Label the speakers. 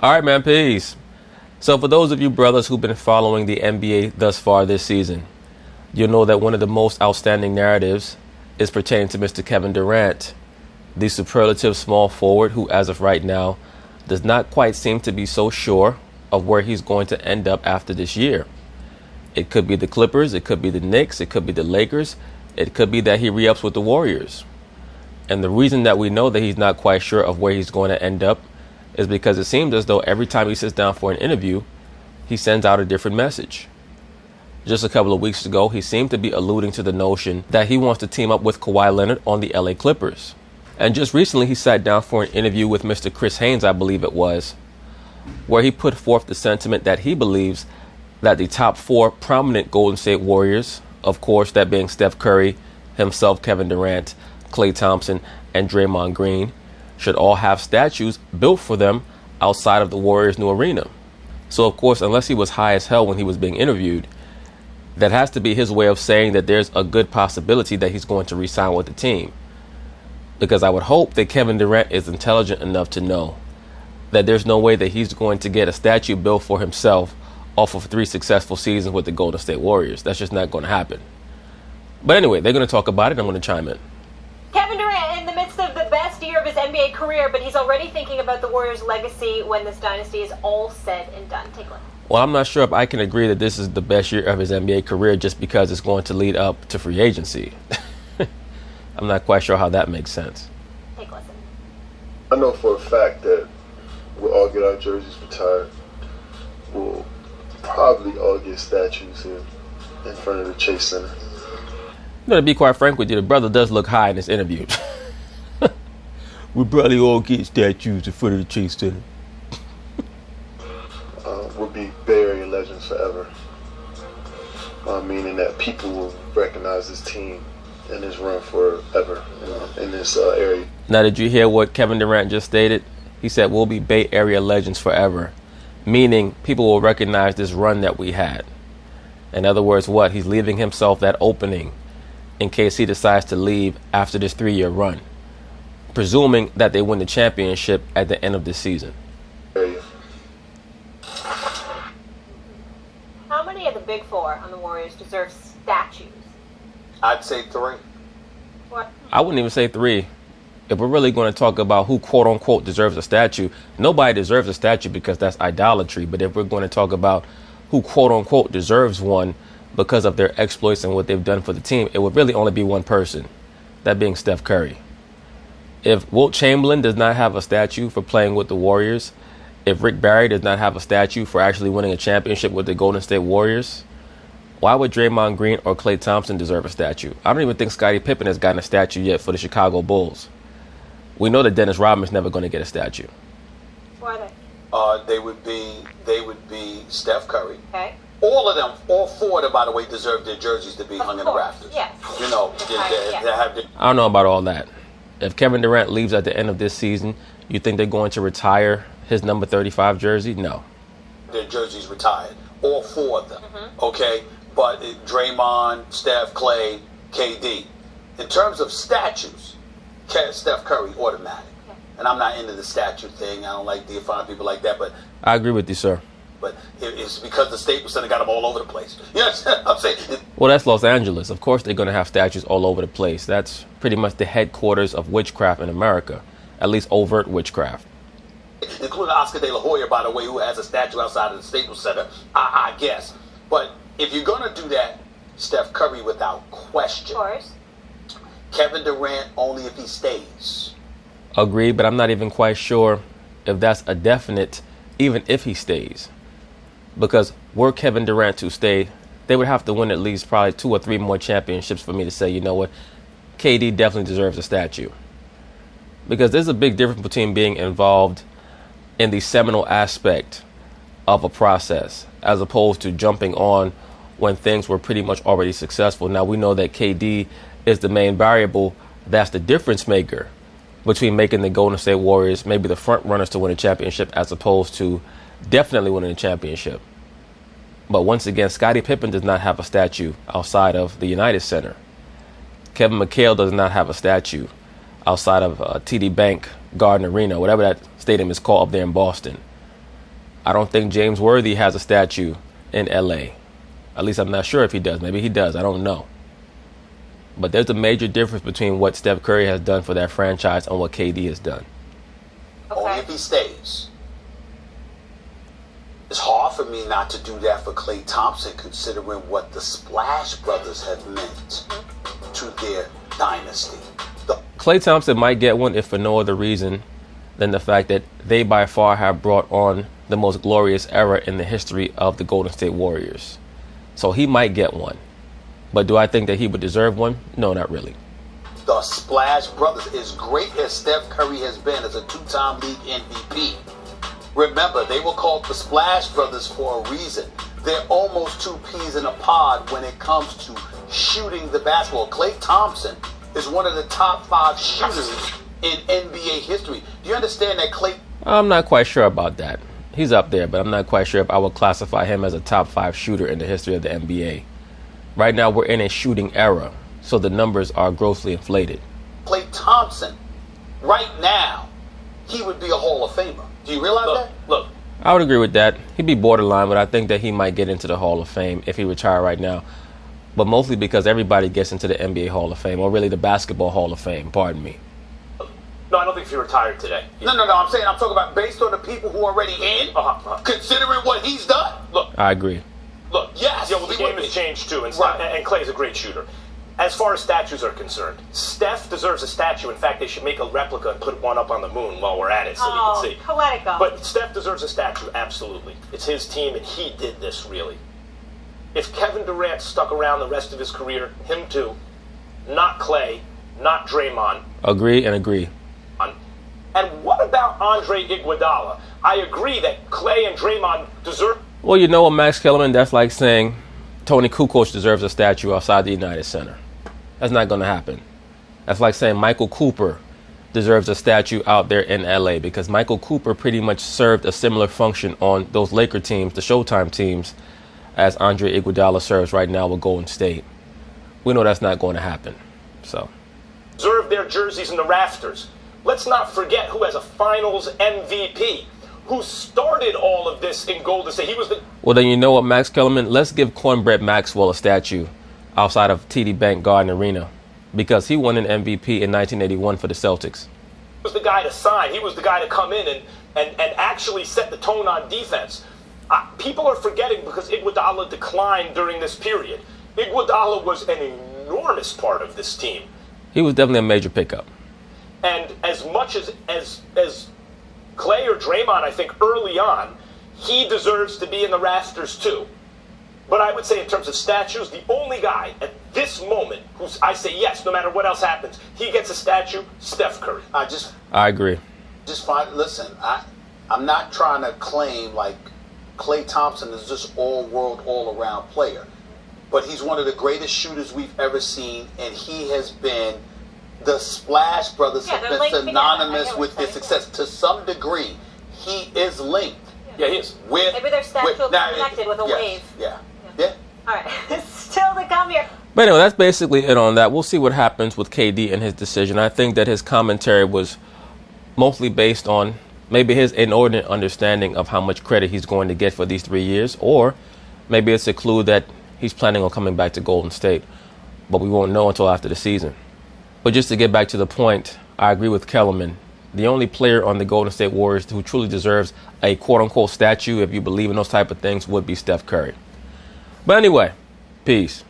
Speaker 1: All right, man, peace. So for those of you brothers who've been following the NBA thus far this season, you'll know that one of the most outstanding narratives is pertaining to Mr. Kevin Durant, the superlative small forward who, as of right now, does not quite seem to be so sure of where he's going to end up after this year. It could be the Clippers, it could be the Knicks, it could be the Lakers, it could be that he re-ups with the Warriors. And the reason that we know that he's not quite sure of where he's going to end up is because it seems as though every time he sits down for an interview, he sends out a different message. Just a couple of weeks ago, he seemed to be alluding to the notion that he wants to team up with Kawhi Leonard on the LA Clippers. And just recently, he sat down for an interview with Mr. Chris Haynes, I believe it was, where he put forth the sentiment that he believes that the top four prominent Golden State Warriors, of course, that being Steph Curry, himself, Kevin Durant, Klay Thompson, and Draymond Green, should all have statues built for them outside of the Warriors' new arena. So, of course, unless he was high as hell when he was being interviewed, that has to be his way of saying that there's a good possibility that he's going to re-sign with the team. Because I would hope that Kevin Durant is intelligent enough to know that there's no way that he's going to get a statue built for himself off of 3 successful seasons with the Golden State Warriors. That's just not going to happen. But anyway, they're going to talk about it. I'm going to chime in.
Speaker 2: Kevin Durant in the midst of the best year of his NBA career, but he's already thinking about the Warriors' legacy when this dynasty is all said and done. Take a look.
Speaker 1: Well, I'm not sure if I can agree that this is the best year of his NBA career just because it's going to lead up to free agency. I'm not quite sure how that makes sense.
Speaker 2: Take a listen.
Speaker 3: I know for a fact that we'll all get our jerseys retired. We'll probably all get statues here in front of the Chase Center.
Speaker 1: You know, to be quite frank with you, the brother does look high in this interview. We'll probably all get statues in front of the Chase Center.
Speaker 3: We'll be Bay Area legends forever. Meaning that people will recognize this team and this run forever in this area.
Speaker 1: Now, did you hear what Kevin Durant just stated? He said, we'll be Bay Area legends forever. Meaning people will recognize this run that we had. In other words, what? He's leaving himself that opening in case he decides to leave after this 3-year run, presuming that they win the championship at the end of this season.
Speaker 2: How many of the big four on the Warriors deserve statues?
Speaker 4: I'd say 3.
Speaker 2: What?
Speaker 1: I wouldn't even say 3. If we're really going to talk about who quote unquote deserves a statue, nobody deserves a statue because that's idolatry. But if we're going to talk about who quote unquote deserves one because of their exploits and what they've done for the team, it would really only be one person, that being Steph Curry. If Wilt Chamberlain does not have a statue for playing with the Warriors, if Rick Barry does not have a statue for actually winning a championship with the Golden State Warriors, why would Draymond Green or Klay Thompson deserve a statue? I don't even think Scottie Pippen has gotten a statue yet for the Chicago Bulls. We know that Dennis Rodman's never going to get a statue.
Speaker 2: Why are
Speaker 4: They would be Steph Curry.
Speaker 2: Okay.
Speaker 4: All of them, all 4 of them, by the way, deserve their jerseys to be hung in the rafters.
Speaker 2: Yes.
Speaker 4: You know, they have the.
Speaker 1: I don't know about all that. If Kevin Durant leaves at the end of this season, you think they're going to retire his number 35 jersey? No.
Speaker 4: Their jerseys retired. All 4 of them. Mm-hmm. Okay? But Draymond, Steph, Klay, KD. In terms of statues, Steph Curry, automatic. Okay. And I'm not into the statue thing. I don't like deifying people like that. But
Speaker 1: I agree with you, sir.
Speaker 4: But it's because the Staples Center got them all over the place. You understand what I'm saying?
Speaker 1: Well, that's Los Angeles. Of course they're going to have statues all over the place. That's pretty much the headquarters of witchcraft in America, at least overt witchcraft.
Speaker 4: Including Oscar De La Hoya, by the way, who has a statue outside of the Staples Center, I guess. But if you're going to do that, Steph Curry without question.
Speaker 2: Of course.
Speaker 4: Kevin Durant only if he stays.
Speaker 1: Agreed, but I'm not even quite sure if that's a definite, even if he stays. Because were Kevin Durant to stay, they would have to win at least probably 2 or 3 more championships for me to say, you know what, KD definitely deserves a statue. Because there's a big difference between being involved in the seminal aspect of a process as opposed to jumping on when things were pretty much already successful. Now, we know that KD is the main variable. That's the difference maker between making the Golden State Warriors maybe the front runners to win a championship as opposed to definitely winning a championship. But once again, Scottie Pippen does not have a statue outside of the United Center. Kevin McHale does not have a statue outside of TD Bank Garden Arena, whatever that stadium is called up there in Boston. I don't think James Worthy has a statue in LA. At least I'm not sure if he does. Maybe he does. I don't know. But there's a major difference between what Steph Curry has done for that franchise and what KD has done.
Speaker 4: Only if he stays. It's hard for me not to do that for Klay Thompson, considering what the Splash Brothers have meant to their dynasty.
Speaker 1: Klay Thompson might get one if for no other reason than the fact that they by far have brought on the most glorious era in the history of the Golden State Warriors. So he might get one. But do I think that he would deserve one? No, not really.
Speaker 4: The Splash Brothers, as great as Steph Curry has been as a two-time league MVP, remember, they were called the Splash Brothers for a reason. They're almost two peas in a pod when it comes to shooting the basketball. Klay Thompson is one of the top 5 shooters in NBA history. Do you understand that Klay?
Speaker 1: I'm not quite sure about that. He's up there, but I'm not quite sure if I would classify him as a top 5 shooter in the history of the NBA. Right now, we're in a shooting era, so the numbers are grossly inflated.
Speaker 4: Klay Thompson, right now, he would be a Hall of Famer. Do you realize that?
Speaker 5: Look.
Speaker 1: I would agree with that. He'd be borderline, but I think that he might get into the Hall of Fame if he retired right now. But mostly because everybody gets into the NBA Hall of Fame, or really the Basketball Hall of Fame, pardon me.
Speaker 5: No, I don't think if he retired today.
Speaker 4: No, I'm talking about based on the people who are already in, considering what he's done.
Speaker 5: Look.
Speaker 1: I agree.
Speaker 5: Look,
Speaker 4: yes.
Speaker 5: Yeah, well, the game has changed too, and Klay's a great shooter. As far as statues are concerned, Steph deserves a statue. In fact, they should make a replica and put one up on the moon while we're at it so we can see.
Speaker 2: Poetical.
Speaker 5: But Steph deserves a statue, absolutely. It's his team, and he did this, really. If Kevin Durant stuck around the rest of his career, him too, not Klay, not Draymond.
Speaker 1: Agree and agree.
Speaker 5: And what about Andre Iguodala? I agree that Klay and Draymond deserve...
Speaker 1: Well, you know what, Max Kellerman, that's like saying Tony Kukoc deserves a statue outside the United Center. That's not going to happen. That's like saying Michael Cooper deserves a statue out there in LA, because Michael Cooper pretty much served a similar function on those Laker teams, the Showtime teams, as Andre Iguodala serves right now with Golden State. We know that's not going to happen. So
Speaker 5: deserve their jerseys in the rafters. Let's not forget who has a Finals MVP, who started all of this in Golden State. He was the...
Speaker 1: Well, then you know what, Max Kellerman? Let's give Cornbread Maxwell a statue outside of TD Bank Garden Arena, because he won an MVP in 1981 for the Celtics.
Speaker 5: He was the guy to sign. He was the guy to come in and actually set the tone on defense. People are forgetting because Iguodala declined during this period. Iguodala was an enormous part of this team.
Speaker 1: He was definitely a major pickup.
Speaker 5: And as much as Klay or Draymond, I think early on, he deserves to be in the rafters too. But I would say in terms of statues, the only guy at this moment who's, I say yes, no matter what else happens, he gets a statue, Steph Curry.
Speaker 1: I agree.
Speaker 4: Listen, I'm not trying to claim like Klay Thompson is just all-world, all-around player. But he's one of the greatest shooters we've ever seen, and he has been... The Splash Brothers have been synonymous with his success. To some degree, he is linked.
Speaker 5: Yeah, he is.
Speaker 2: Maybe their statue will be connected with a wave.
Speaker 4: Yeah.
Speaker 2: All right. Still to come here.
Speaker 1: But anyway, that's basically it on that. We'll see what happens with KD and his decision. I think that his commentary was mostly based on maybe his inordinate understanding of how much credit he's going to get for these 3 years, or maybe it's a clue that he's planning on coming back to Golden State. But we won't know until after the season. But just to get back to the point, I agree with Kellerman. The only player on the Golden State Warriors who truly deserves a quote-unquote statue, if you believe in those type of things, would be Steph Curry. But anyway, peace.